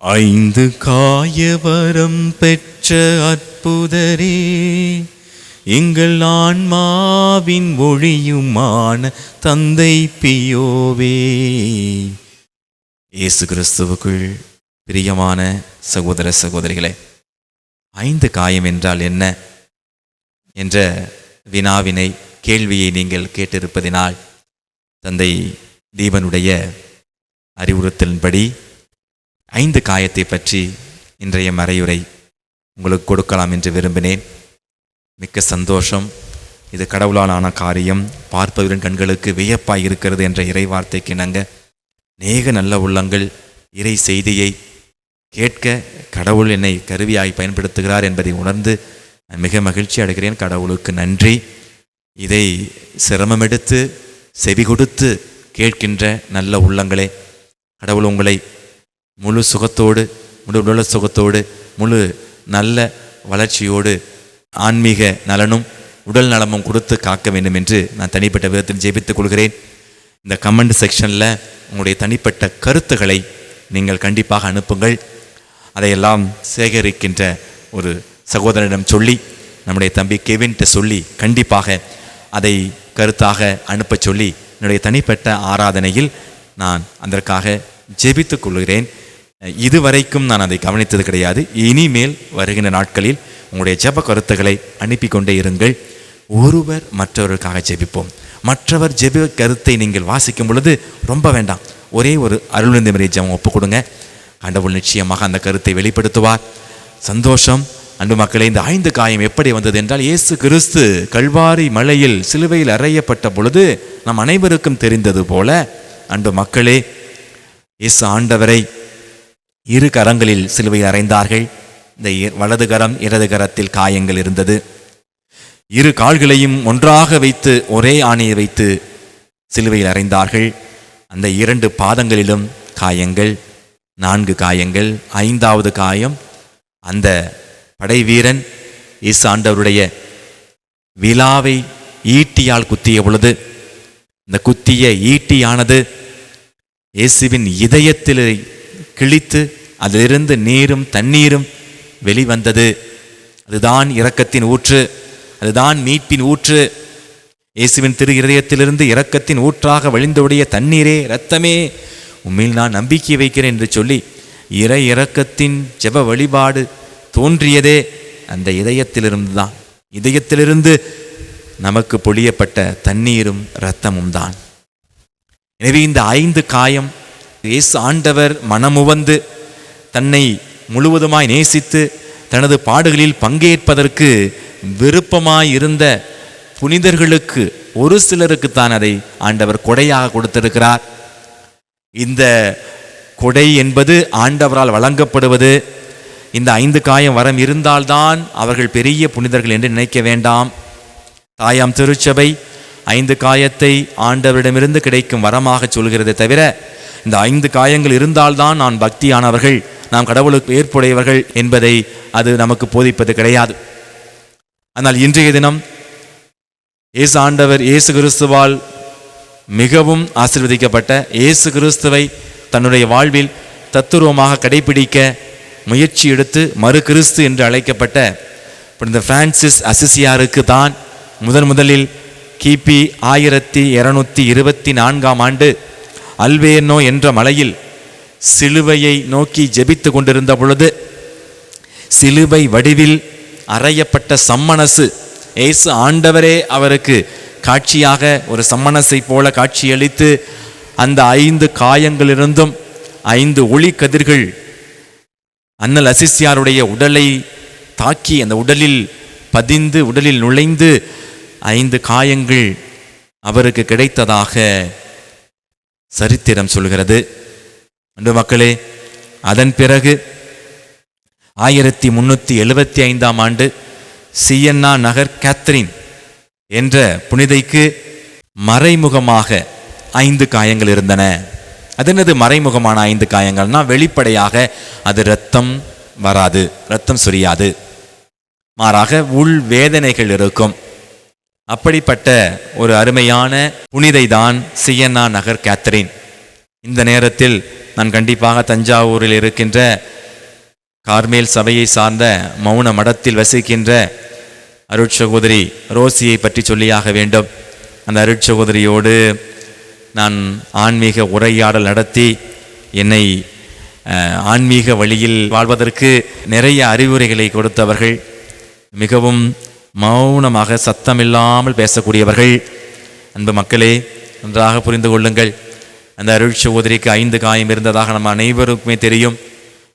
ஐந்து காயவரம் பெற்ற அற்புதரே, எங்கள் ஆன்மாவின் ஒளியுமான தந்தை பியோவே. இயேசு கிறிஸ்துவுக்குள் பிரியமான சகோதர சகோதரிகளே, ஐந்து காயம் என்றால் என்ன என்ற வினாவினை கேள்வியை நீங்கள் கேட்டிருப்பதினால் தந்தை தீபனுடைய அறிவுறுத்தலின்படி ஐந்து காயத்தை பற்றி இன்றைய மறையுரை உங்களுக்கு கொடுக்கலாம் என்று விரும்பினேன். மிக்க சந்தோஷம். இது கடவுளால் ஆன காரியம், பார்ப்பவரின் கண்களுக்கு வியப்பாய் இருக்கிறது என்ற இறை வார்த்தைக்கு இணங்க அநேக நல்ல உள்ளங்கள் இறை செய்தியை கேட்க கடவுள் என்னை கருவியாய் பயன்படுத்துகிறார் என்பதை உணர்ந்து மிக மகிழ்ச்சி அடைகிறேன். கடவுளுக்கு நன்றி. இதை சிரமமெடுத்து செவி கொடுத்து கேட்கின்ற நல்ல உள்ளங்களே, கடவுள் உங்களை முழு சுகத்தோடு, முழு உடல் சுகத்தோடு, முழு நல்ல வளர்ச்சியோடு, ஆன்மீக நலனும் உடல் நலமும் கொடுத்து காக்க வேண்டும் என்று நான் தனிப்பட்ட விதத்தில் ஜெபித்துக் கொள்கிறேன். இந்த கமெண்ட் செக்ஷனில் உங்களுடைய தனிப்பட்ட கருத்துக்களை நீங்கள் கண்டிப்பாக அனுப்புங்கள். அதையெல்லாம் சேகரிக்கின்ற ஒரு சகோதரனிடம் சொல்லி, நம்முடைய தம்பி கெவின்கிட்ட சொல்லி கண்டிப்பாக அதை கருத்தாக அனுப்ப சொல்லி என்னுடைய தனிப்பட்ட ஆராதனையில் நான் அதற்காக ஜெபித்துக் கொள்கிறேன். இதுவரைக்கும் நான் அதை கவனித்தது கிடையாது. இனிமேல் வருகின்ற நாட்களில் உங்களுடைய ஜெப கருத்துக்களை அனுப்பி கொண்டே இருங்கள். ஒருவர் மற்றவருக்காக ஜெபிப்போம். மற்றவர் ஜெப கருத்தை நீங்கள் வாசிக்கும் பொழுது ரொம்ப வேண்டாம், ஒரே ஒரு அருள்நிதி முறை ஜெபம் ஒப்புக் கொடுங்க. கடவுள் நிச்சயமாக அந்த கருத்தை வெளிப்படுத்துவார். சந்தோஷம். அன்பு மக்களே, இந்த ஐந்து காயம் எப்படி வந்தது என்றால், இயேசு கிறிஸ்து கல்வாரி மலையில் சிலுவையில் அறையப்பட்ட பொழுது நம் அனைவருக்கும் தெரிந்தது போல, அன்பு மக்களே, இயேசு ஆண்டவரை இரு கரங்களில் சிலுவையில் அறைந்தார்கள். இந்த வலது கரம் இடது கரத்தில் காயங்கள் இருந்தது. இரு கால்களையும் ஒன்றாக வைத்து ஒரே ஆணையை வைத்து சிலுவையில் அறைந்தார்கள். அந்த இரண்டு பாதங்களிலும் காயங்கள், 4 காயங்கள். 5வது காயம், அந்த படை வீரன் இயேசு ஆண்டவருடைய விலாவை ஈட்டியால் குத்திய பொழுது இந்த குத்திய ஈட்டியானது இயேசுவின் இதயத்தில் கிழித்து அதிலிருந்து நீரும் தண்ணீரும் வெளிவந்தது. அதுதான் இரக்கத்தின் ஊற்று, அதுதான் மீட்பின் ஊற்று. இயேசுவின் திரு இதயத்திலிருந்து இரக்கத்தின் ஊற்றாக வழிந்தோடிய தண்ணீரே, இரத்தமே, உண்மையில் நான் நம்பிக்கை வைக்கிறேன் என்று சொல்லி இறை இரக்கத்தின் ஜெப வழிபாடு தோன்றியதே அந்த இதயத்திலிருந்து தான். இதயத்திலிருந்து நமக்கு பொழியப்பட்ட தண்ணீரும் இரத்தமும் தான். எனவே இந்த 5 காயம், இயேசு ஆண்டவர் மனமுவந்து தன்னை முழுவதுமாய் நேசித்து தனது பாடுகளில் பங்கேற்பதற்கு விருப்பமாயிருந்த புனிதர்களுக்கு ஒரு சிலருக்கு தான் அதை ஆண்டவர் கொடையாக கொடுத்திருக்கிறார். இந்த கொடை என்பது ஆண்டவரால் வழங்கப்படுவது. இந்த 5 காயம் வரம் இருந்தால்தான் அவர்கள் பெரிய புனிதர்கள் என்று நினைக்க வேண்டாம். தாயாம் திருச்சபை 5 காயத்தை ஆண்டவரிடமிருந்து கிடைக்கும் வரமாக சொல்கிறது தவிர, இந்த 5 காயங்கள் இருந்தால்தான் நான் பக்தியானவர்கள், நாம் கடவுளுக்கு ஏற்புடையவர்கள் என்பதை அது நமக்கு போதிப்பது கிடையாது. ஆனால் இன்றைய தினம் இயேசு ஆண்டவர் இயேசு கிறிஸ்துவால் மிகவும் ஆசீர்வதிக்கப்பட்ட இயேசு கிறிஸ்துவை தன்னுடைய வாழ்வில் தத்துருவமாக கடைபிடிக்க முயற்சி எடுத்து மறு கிறிஸ்து என்று அழைக்கப்பட்ட புனித பிரான்சிஸ் அசிசியாருக்கு தான் முதலில் கிபி 1224ஆம் ஆண்டு அல்வேர்னோ என்ற மலையில் சிலுவையை நோக்கி ஜெபித்து கொண்டிருந்த பொழுது சிலுவை வடிவில் அறையப்பட்ட சம்மனசு, இயேசு ஆண்டவரே அவருக்கு காட்சியாக ஒரு சம்மனசை போல காட்சியளித்து அந்த 5 காயங்களிலிருந்தும் 5 ஒளி கதிர்கள் அண்ணல் அசிசியாருடைய உடலை தாக்கி அந்த உடலில் பதிந்து உடலில் நுழைந்து 5 காயங்கள் அவருக்கு கிடைத்ததாக சரித்திரம் சொல்கிறது. அன்பு மக்களே, அதன் பிறகு 1375ஆம் ஆண்டு சியன்னா நகர் கேத்ரின் என்ற புனிதைக்கு மறைமுகமாக 5 காயங்கள் இருந்தன. அது என்னது மறைமுகமான 5 காயங்கள்னா, வெளிப்படையாக அது இரத்தம் வராது, இரத்தம் சொரியாது, மாறாக உள் வேதனைகள் இருக்கும். அப்படிப்பட்ட ஒரு அருமையான புனிதை தான் சியன்னா நகர் கேத்ரின். இந்த நேரத்தில் நான் கண்டிப்பாக தஞ்சாவூரில் இருக்கின்ற கார்மேல் சபையை சார்ந்த மௌன மடத்தில் வசிக்கின்ற அருட்சகோதரி ரோசியை பற்றி சொல்லியாக வேண்டும். அந்த அருட்சகோதரியோடு நான் ஆன்மீக உரையாடல் நடத்தி என்னை ஆன்மீக வழியில் வாழ்வதற்கு நிறைய அறிவுரைகளை கொடுத்தவர்கள். மிகவும் மௌனமாக சத்தமில்லாமல் பேசக்கூடியவர்கள். அன்பு மக்களே, நன்றாக புரிந்து கொள்ளுங்கள். அந்த அருட்சகோதரிக்கு 5 காயம் இருந்ததாக நம்ம அனைவருக்குமே தெரியும்.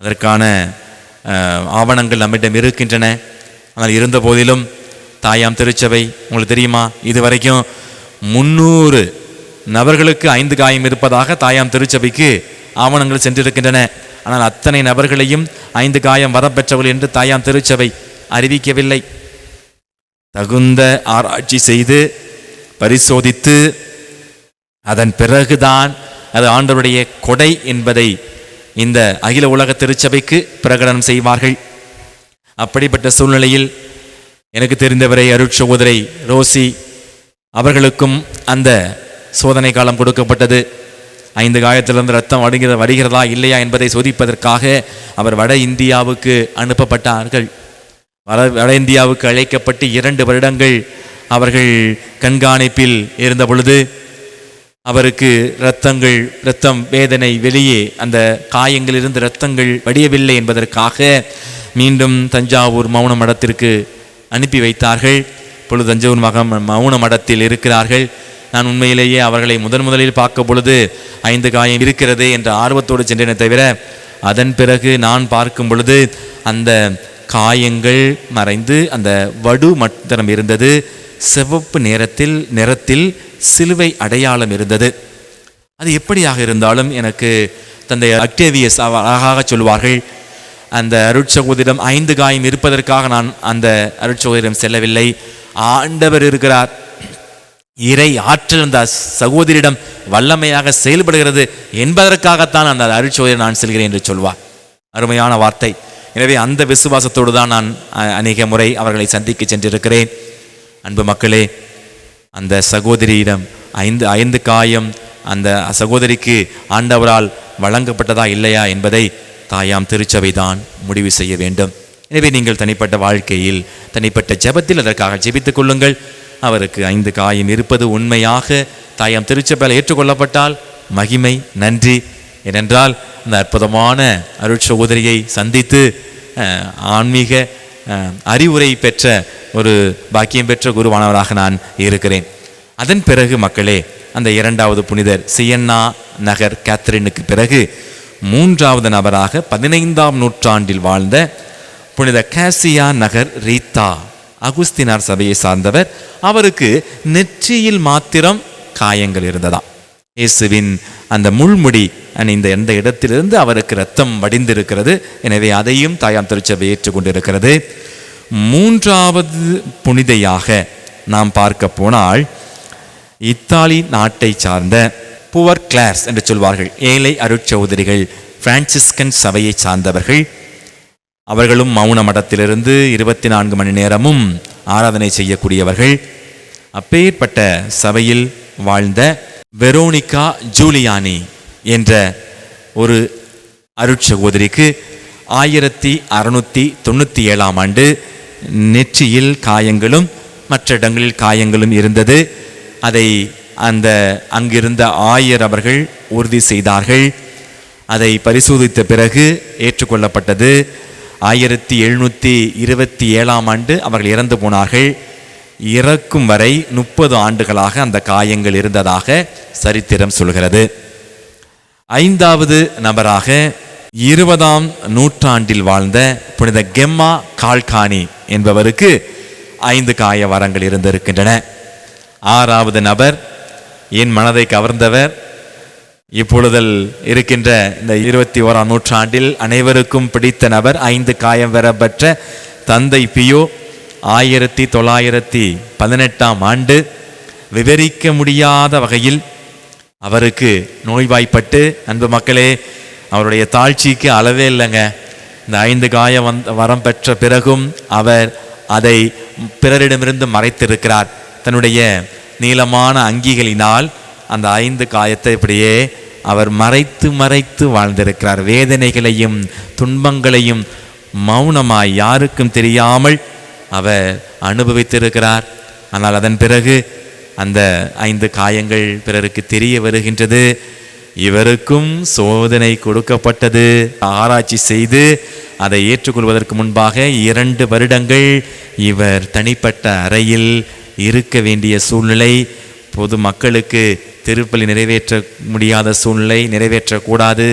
அதற்கான ஆவணங்கள் நம்மிடம் இருக்கின்றன. ஆனால் இருந்த போதிலும் தாயாம் திருச்சபை, உங்களுக்கு தெரியுமா, இதுவரைக்கும் 300 நபர்களுக்கு 5 காயம் இருப்பதாக தாயாம் திருச்சபைக்கு ஆவணங்கள் சென்றிருக்கின்றன. ஆனால் அத்தனை நபர்களையும் 5 காயம் வரப்பெற்றவர்கள் என்று தாயாம் திருச்சபை அறிவிக்கவில்லை. தகுந்த ஆராய்ச்சி செய்து பரிசோதித்து அதன் பிறகுதான் அது ஆண்டவருடைய கொடை என்பதை இந்த அகில உலக திருச்சபைக்கு பிரகடனம் செய்வார்கள். அப்படிப்பட்ட சூழ்நிலையில் எனக்கு தெரிந்தவரை அருட்சகோதரி ரோசி அவர்களுக்கும் அந்த சோதனை காலம் கொடுக்கப்பட்டது. 5 காயத்திலிருந்து ரத்தம் வருகிறதா இல்லையா என்பதை சோதிப்பதற்காக அவர் வட இந்தியாவுக்கு அனுப்பப்பட்டார்கள். வட இந்தியாவுக்கு அழைக்கப்பட்டு 2 வருடங்கள் அவர்கள் கண்காணிப்பில் இருந்த பொழுது அவருக்கு இரத்தம் வேதனை, வெளியே அந்த காயங்களிலிருந்து இரத்தங்கள் வடியவில்லை என்பதற்காக மீண்டும் தஞ்சாவூர் மௌன மடத்திற்கு அனுப்பி வைத்தார்கள். இப்பொழுது தஞ்சாவூர் மௌன மடத்தில் இருக்கிறார்கள். நான் உண்மையிலேயே அவர்களை முதலில் பார்க்க பொழுது 5 காயம் இருக்கிறது என்ற ஆர்வத்தோடு சென்றேனே தவிர, அதன் பிறகு நான் பார்க்கும் பொழுது அந்த காயங்கள் மறைந்து அந்த வடு மாத்திரம் இருந்தது. சிவப்பு நிறத்தில் சிலுவை அடையாளம் இருந்தது. அது எப்படியாக இருந்தாலும் எனக்கு தந்தை அக்டேவியஸ் அழகாக சொல்வார்கள், அந்த அருட்சகோதரிடம் 5 காயம் இருப்பதற்காக நான் அந்த அருட்சகோதரிடம் செல்லவில்லை. ஆண்டவர் இருக்கிறார், இறை ஆற்றல் அந்த சகோதரியிடம் வல்லமையாக செயல்படுகிறது என்பதற்காகத்தான் அந்த அருட்சகோதரி நான் செல்கிறேன் என்று சொல்வார். அருமையான வார்த்தை. எனவே அந்த விசுவாசத்தோடு தான் நான் அநேக முறை அவர்களை சந்திக்க சென்றிருக்கிறேன். அன்பு மக்களே, அந்த சகோதரியிடம் 5 காயம் அந்த சகோதரிக்கு ஆண்டவரால் வழங்கப்பட்டதா இல்லையா என்பதை தாயாம் திருச்சபை தான் முடிவு செய்ய வேண்டும். எனவே நீங்கள் தனிப்பட்ட வாழ்க்கையில், தனிப்பட்ட ஜெபத்தில் அதற்காக ஜெபித்துக் கொள்ளுங்கள். அவருக்கு 5 காயம் இருப்பது உண்மையாக தாயாம் திருச்சபையால் ஏற்றுக்கொள்ளப்பட்டால் மகிமை, நன்றி. ஏனென்றால் அந்த அற்புதமான அருட்சகோதரியை சந்தித்து ஆன்மீக அறிவுரை பெற்ற ஒரு பாக்கியம் பெற்ற குருவானவராக நான் இருக்கிறேன். அதன் பிறகு மக்களே, அந்த 2வது புனிதர் சியன்னா நகர் கேத்ரினுக்கு பிறகு 3வது நபராக 15ஆம் நூற்றாண்டில் வாழ்ந்த புனித காசியா நகர் ரீத்தா அகுஸ்தினார் சபையை சார்ந்தவர். அவருக்கு நெற்றியில் மாத்திரம் காயங்கள் இருந்ததாம். இயேசுவின் அந்த முள்முடி அணிந்த எந்த இடத்திலிருந்து அவருக்கு இரத்தம் வடிந்திருக்கிறது. எனவே அதையும் தாயாம் திருச்சபை ஏற்றுக்கொண்டிருக்கிறது. 3வது புனிதையாக நாம் பார்க்க போனால் இத்தாலி நாட்டை சார்ந்த புவர் கிளாஸ் என்று சொல்வார்கள், ஏழை அருட்சகோதரிகள், பிரான்சிஸ்கன் சபையை சார்ந்தவர்கள். அவர்களும் மௌன மடத்திலிருந்து 24 மணி நேரமும் ஆராதனை செய்யக்கூடியவர்கள். அப்பேற்பட்ட சபையில் வாழ்ந்த வெரோனிகா ஜூலியானி என்ற ஒரு அருட்சகோதரிக்கு 1697ஆம் ஆண்டு நெற்றியில் காயங்களும் மற்ற இடங்களில் காயங்களும் இருந்தது. அதை அங்கிருந்த ஆயர் அவர்கள் உறுதி செய்தார்கள். அதை பரிசோதித்த பிறகு ஏற்றுக்கொள்ளப்பட்டது. 1727ஆம் ஆண்டு அவர்கள் இறந்து போனார்கள். இறக்கும் வரை 30 ஆண்டுகளாக அந்த காயங்கள் இருந்ததாக சரித்திரம் சொல்கிறது. 5வது நபராக 20ஆம் நூற்றாண்டில் வாழ்ந்த புனித கெம்மா கால்கானி என்பவருக்கு 5 காய வரங்கள் இருந்திருக்கின்றன. 6வது நபர் என் மனதை கவர்ந்தவர், இப்பொழுதில் இருக்கின்ற இந்த 21ஆம் நூற்றாண்டில் அனைவருக்கும் பிடித்த நபர், 5 காயம் பெறப்பெற்ற தந்தை பியோ 1918ஆம் ஆண்டு விவரிக்க முடியாத வகையில் அவருக்கு நோய்வாய்ப்பட்டு, அன்பு மக்களே, அவருடைய தாழ்ச்சிக்கு அளவே இல்லைங்க. இந்த 5 காயம் வரம் பெற்ற பிறகும் அவர் அதை பிறரிடமிருந்து மறைத்திருக்கிறார். தன்னுடைய நீளமான அங்கிகளினால் அந்த 5 காயத்தை இப்படியே அவர் மறைத்து மறைத்து வாழ்ந்திருக்கிறார். வேதனைகளையும் துன்பங்களையும் மௌனமாய் யாருக்கும் தெரியாமல் அவர் அனுபவித்திருக்கிறார். ஆனால் அதன் பிறகு அந்த 5 காயங்கள் பிறருக்கு தெரிய வருகின்றது. இவருக்கும் சோதனை கொடுக்கப்பட்டது. ஆராய்ச்சி செய்து அதை ஏற்றுக்கொள்வதற்கு முன்பாக 2 வருடங்கள் இவர் தனிப்பட்ட அறையில் இருக்க வேண்டிய சூழ்நிலை. பொது மக்களுக்கு திருப்பலி நிறைவேற்ற முடியாத சூழ்நிலை, நிறைவேற்றக்கூடாது,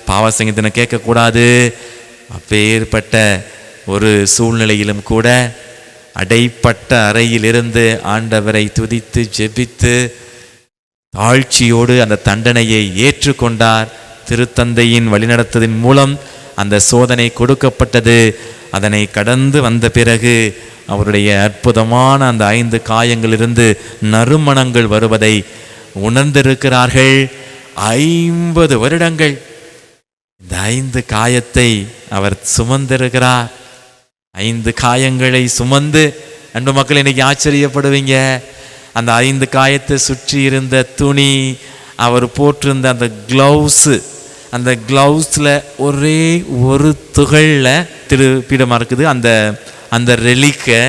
பாவ சங்கீதனை கேட்கக்கூடாது. அப்பேற்பட்ட ஒரு சூழ்நிலையிலும் கூட அடைப்பட்ட அறையிலிருந்து ஆண்டவரை துதித்து ஜெபித்து தாழ்ச்சியோடு அந்த தண்டனையை ஏற்றுக்கொண்டார். திருத்தந்தையின் வழிநடத்ததின் மூலம் அந்த சோதனை கொடுக்கப்பட்டது. அதனை கடந்து வந்த பிறகு அவருடைய அற்புதமான அந்த 5 காயங்களிலிருந்து நறுமணங்கள் வருவதை உணர்ந்திருக்கிறார்கள். 50 வருடங்கள் இந்த 5 காயத்தை அவர் சுமந்திருக்கிறார். 5 காயங்களை சுமந்து, அன்பு மக்கள், இன்னைக்கு ஆச்சரியப்படுவீங்க. அந்த 5 காயத்தை சுற்றி இருந்த துணி, அவர் போட்டிருந்த அந்த க்ளவுஸு, அந்த க்ளவுஸில் ஒரே ஒரு துகளில் திருப்பீடமாக இருக்குது. அந்த ரெலிக்கை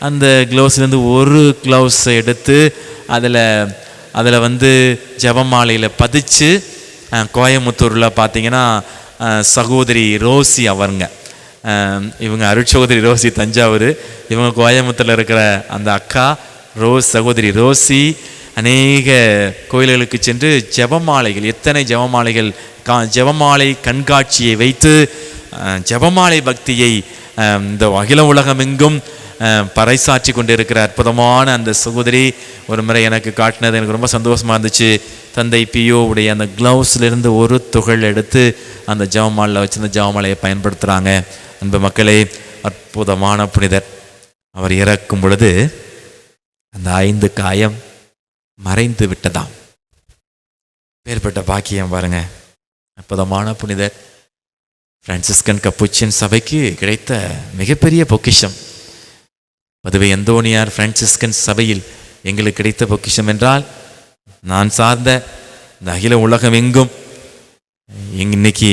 அந்த க்ளவுஸ்லேருந்து ஒரு க்ளவுஸை எடுத்து அதில் வந்து ஜெபமாலையில் பதிச்சு, கோயமுத்தூரில் பார்த்தீங்கன்னா சகோதரி ரோசி அவருங்க, இவங்க அருட்சகோதரி ரோசி தஞ்சாவூர், இவங்க கோயமுத்தூரில் இருக்கிற அந்த அக்கா சகோதரி ரோசி அநேக கோயில்களுக்கு சென்று ஜெபமாலைகள், எத்தனை ஜெபமாலைகள், ஜெபமாலை கண்காட்சியை வைத்து ஜெபமாலை பக்தியை இந்த அகில உலகமெங்கும் பறைசாற்றி கொண்டு இருக்கிற அற்புதமான அந்த சகோதரி ஒரு முறை எனக்கு காட்டினது எனக்கு ரொம்ப சந்தோஷமாக இருந்துச்சு. தந்தை பியோவுடைய அந்த க்ளவுஸ்லேருந்து ஒரு துகள் எடுத்து அந்த ஜெபமாலையில் வச்சு அந்த ஜெபமாலையை பயன்படுத்துகிறாங்க. அன்பு மக்களே, அற்புதமான புனிதர். அவர் இறக்கும் பொழுது அந்த 5 காயம் மறைந்து விட்டதாம். பேர்பட்ட பாக்கியம் பாருங்க. அற்புதமான புனிதர். பிரான்சிஸ்கன் கப்புச்சின் சபைக்கு கிடைத்த மிகப்பெரிய பொக்கிஷம். பதுவை அந்தோனியார் பிரான்சிஸ்கன் சபையில் எங்களுக்கு கிடைத்த பொக்கிஷம் என்றால், நான் சார்ந்த இந்த அகில உலகம் எங்கும் இன்னைக்கு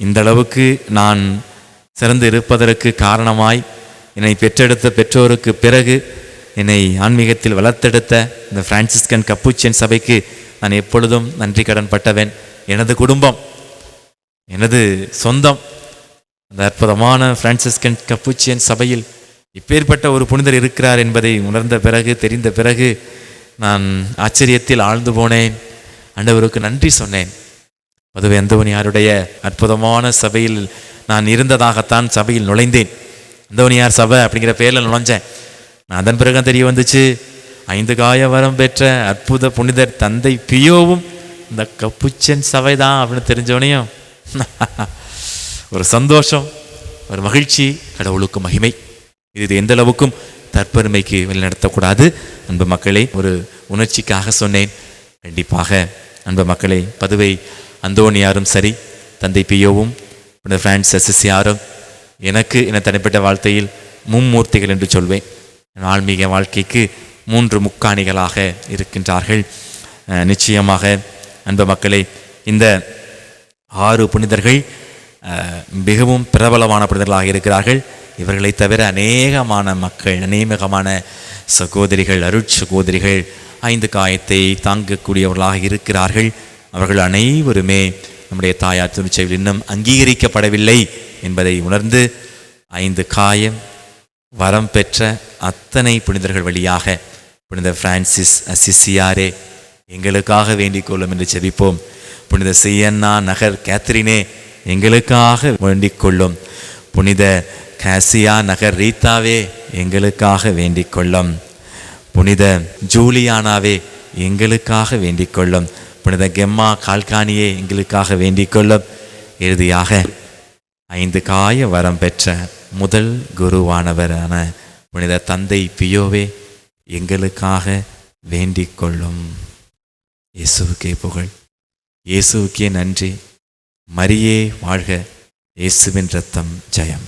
இந்த அளவுக்கு நான் சிறந்து இருப்பதற்கு காரணமாய் என்னை பெற்றெடுத்த பெற்றோருக்கு பிறகு என்னை ஆன்மீகத்தில் வளர்த்தெடுத்த இந்த பிரான்சிஸ்கன் கப்புச்சின் சபைக்கு நான் எப்பொழுதும் நன்றி கடன் பட்டவன். எனது குடும்பம், எனது சொந்தம் அந்த அற்புதமான பிரான்சிஸ்கன் கப்புச்சியன் சபையில் இப்பேற்பட்ட ஒரு புனிதர் இருக்கிறார் என்பதை உணர்ந்த பிறகு, தெரிந்த பிறகு நான் ஆச்சரியத்தில் ஆழ்ந்து போனேன். ஆண்டவருக்கு நன்றி சொன்னேன். பதுவை அந்தோனியாருடைய அற்புதமான சபையில் நான் இருந்ததாகத்தான் சபையில் நுழைந்தேன். அந்தோனியார் சபை அப்படிங்கிற பேரில் நுழைஞ்சேன். நான் அதன் பிறகு தெரிய வந்துச்சு, 5 காய வரம் பெற்ற அற்புத புனிதர் தந்தை பியோவும் இந்த கப்புச்சன் சபை தான் அப்படின்னு தெரிஞ்சவனையும் ஒரு சந்தோஷம், ஒரு மகிழ்ச்சி. கடவுளுக்கு மகிமை. இது எந்த அளவுக்கும் தற்பெருமைக்கு வழிநடத்தக்கூடாது. அன்பு மக்களே, ஒரு உணர்ச்சிக்காக சொன்னேன். கண்டிப்பாக அன்பு மக்களே, பதுவை அந்தோனியாரும் சரி, தந்தை பியோவும் பிரான்ஸ் அசிசியாரும் எனக்கு என தனிப்பட்ட வாழ்க்கையில் மும்மூர்த்திகள் என்று சொல்வேன். ஆன்மீக வாழ்க்கைக்கு 3 முக்காணிகளாக இருக்கின்றார்கள். நிச்சயமாக அன்பு மக்களே, இந்த 6 புனிதர்கள் மிகவும் பிரபலமான புனிதர்களாக இருக்கிறார்கள். இவர்களை தவிர அநேகமான மக்கள், அநேகமான சகோதரிகள், அருட்சகோதரிகள் 5 காயத்தை தாங்கக்கூடியவர்களாக இருக்கிறார்கள். அவர்கள் அனைவருமே நம்முடைய தாயார் திருச்சபையில் இன்னும் அங்கீகரிக்கப்படவில்லை என்பதை உணர்ந்து 5 காயம் வரம் பெற்ற அத்தனை புனிதர்கள் வழியாக புனித பிரான்சிஸ் அசிசியாரே எங்களுக்காக வேண்டிக் கொள்ளும் என்று ஜெபிப்போம். புனித சியன்னா நகர் கேத்ரினே எங்களுக்காக வேண்டிக் கொள்ளும். புனித காசியா நகர் ரீத்தாவே எங்களுக்காக வேண்டிக் கொள்ளும். புனித ஜூலியானாவே எங்களுக்காக வேண்டிக் கொள்ளும். புனித கெம்மா கால்கானியே எங்களுக்காக வேண்டிக் கொள்ளும். இறுதியாக 5 காய வரம் பெற்ற முதல் குருவானவரான புனித தந்தை பியோவே எங்களுக்காக வேண்டிக் கொள்ளும். இயேசுவுக்கே புகழ், இயேசுவுக்கே நன்றி. மரியே வாழ்க, இயேசுவின் இரத்தம் ஜெயம்.